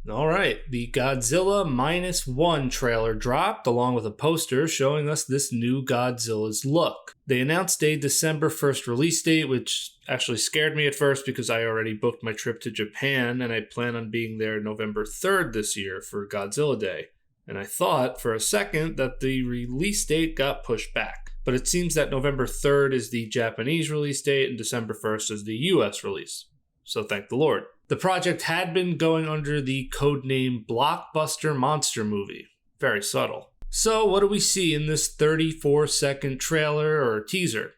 All right, the Godzilla Minus One trailer dropped along with a poster showing us this new Godzilla's look. They announced a December 1st release date, which actually scared me at first because I already booked my trip to Japan and I plan on being there November 3rd this year for Godzilla Day. And I thought for a second that the release date got pushed back. But it seems that November 3rd is the Japanese release date and December 1st is the US release. So thank the Lord. The project had been going under the codename Blockbuster Monster Movie. Very subtle. So what do we see in this 34-second trailer or teaser?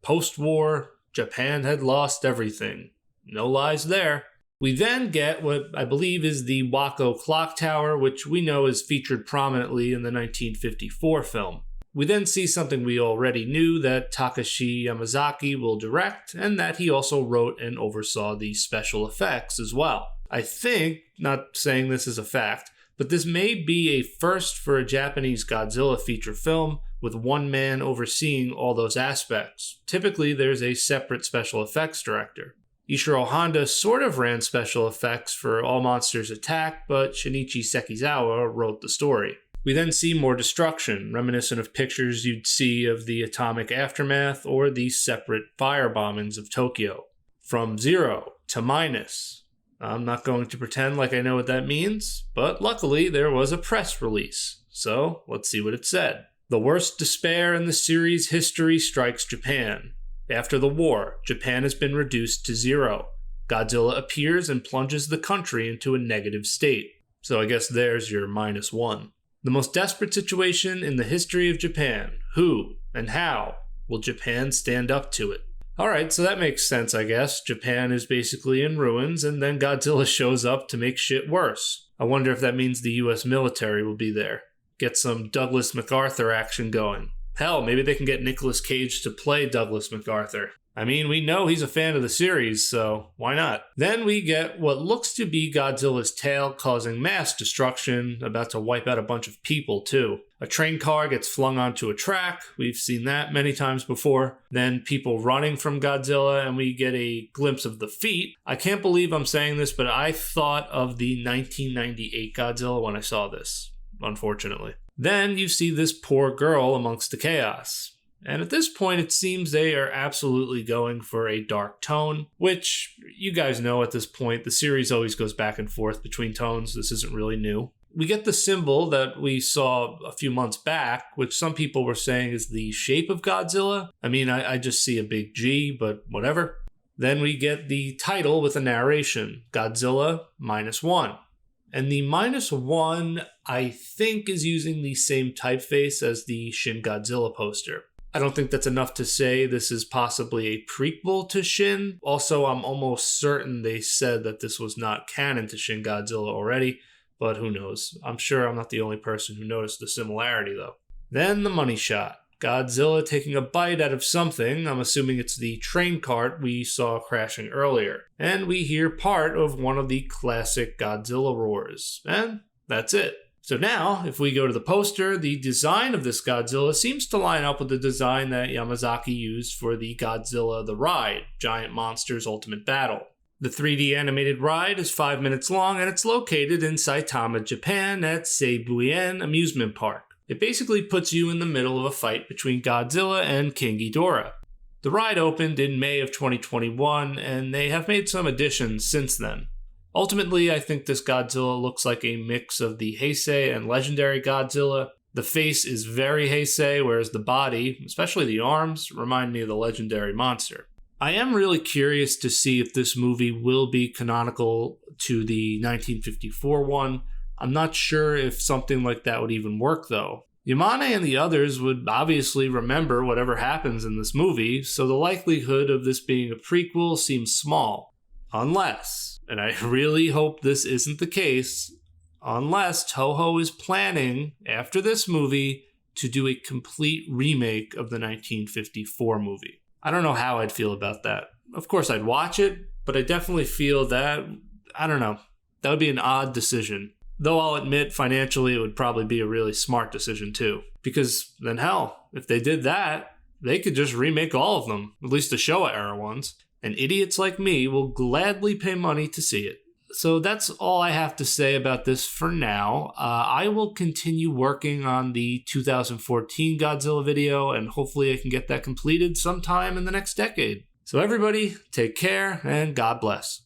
Post-war, Japan had lost everything. No lies there. We then get what I believe is the Wako Clock Tower, which we know is featured prominently in the 1954 film. We then see something we already knew, that Takashi Yamazaki will direct, and that he also wrote and oversaw the special effects as well. I think, not saying this is a fact, but this may be a first for a Japanese Godzilla feature film with one man overseeing all those aspects. Typically, there's a separate special effects director. Ishiro Honda sort of ran special effects for All Monsters Attack, but Shinichi Sekizawa wrote the story. We then see more destruction, reminiscent of pictures you'd see of the atomic aftermath or the separate fire bombings of Tokyo. From 0 to minus. I'm not going to pretend like I know what that means, but luckily there was a press release, so let's see what it said. The worst despair in the series' history strikes Japan. After the war, Japan has been reduced to 0. Godzilla appears and plunges the country into a negative state. So I guess there's your -1. The most desperate situation in the history of Japan. Who and how will Japan stand up to it? Alright, so that makes sense, I guess. Japan is basically in ruins, and then Godzilla shows up to make shit worse. I wonder if that means the US military will be there. Get some Douglas MacArthur action going. Hell, maybe they can get Nicolas Cage to play Douglas MacArthur. I mean, we know he's a fan of the series, so why not? Then we get what looks to be Godzilla's tail causing mass destruction, about to wipe out a bunch of people too. A train car gets flung onto a track, we've seen that many times before. Then people running from Godzilla, and we get a glimpse of the feet. I can't believe I'm saying this, but I thought of the 1998 Godzilla when I saw this, unfortunately. Then you see this poor girl amongst the chaos. And at this point, it seems they are absolutely going for a dark tone, which you guys know at this point, the series always goes back and forth between tones. This isn't really new. We get the symbol that we saw a few months back, which some people were saying is the shape of Godzilla. I mean, I just see a big G, but whatever. Then we get the title with a narration, Godzilla Minus One. And the -1, I think, is using the same typeface as the Shin Godzilla poster. I don't think that's enough to say this is possibly a prequel to Shin. Also, I'm almost certain they said that this was not canon to Shin Godzilla already, but who knows. I'm sure I'm not the only person who noticed the similarity, though. Then the money shot. Godzilla taking a bite out of something. I'm assuming it's the train cart we saw crashing earlier. And we hear part of one of the classic Godzilla roars. And that's it. So now, if we go to the poster, the design of this Godzilla seems to line up with the design that Yamazaki used for the Godzilla The Ride, Giant Monsters Ultimate Battle. The 3D animated ride is 5 minutes long, and it's located in Saitama, Japan at Seibuyen Amusement Park. It basically puts you in the middle of a fight between Godzilla and King Ghidorah. The ride opened in May of 2021, and they have made some additions since then. Ultimately, I think this Godzilla looks like a mix of the Heisei and legendary Godzilla. The face is very Heisei, whereas the body, especially the arms, remind me of the legendary monster. I am really curious to see if this movie will be canonical to the 1954 one. I'm not sure if something like that would even work, though. Yamane and the others would obviously remember whatever happens in this movie, so the likelihood of this being a prequel seems small. Unless, and I really hope this isn't the case, unless Toho is planning, after this movie, to do a complete remake of the 1954 movie. I don't know how I'd feel about that. Of course, I'd watch it, but I definitely feel that, I don't know, that would be an odd decision. Though I'll admit, financially, it would probably be a really smart decision too. Because then hell, if they did that, they could just remake all of them, at least the Showa era ones. And idiots like me will gladly pay money to see it. So that's all I have to say about this for now. I will continue working on the 2014 Godzilla video, and hopefully I can get that completed sometime in the next decade. So everybody, take care, and God bless.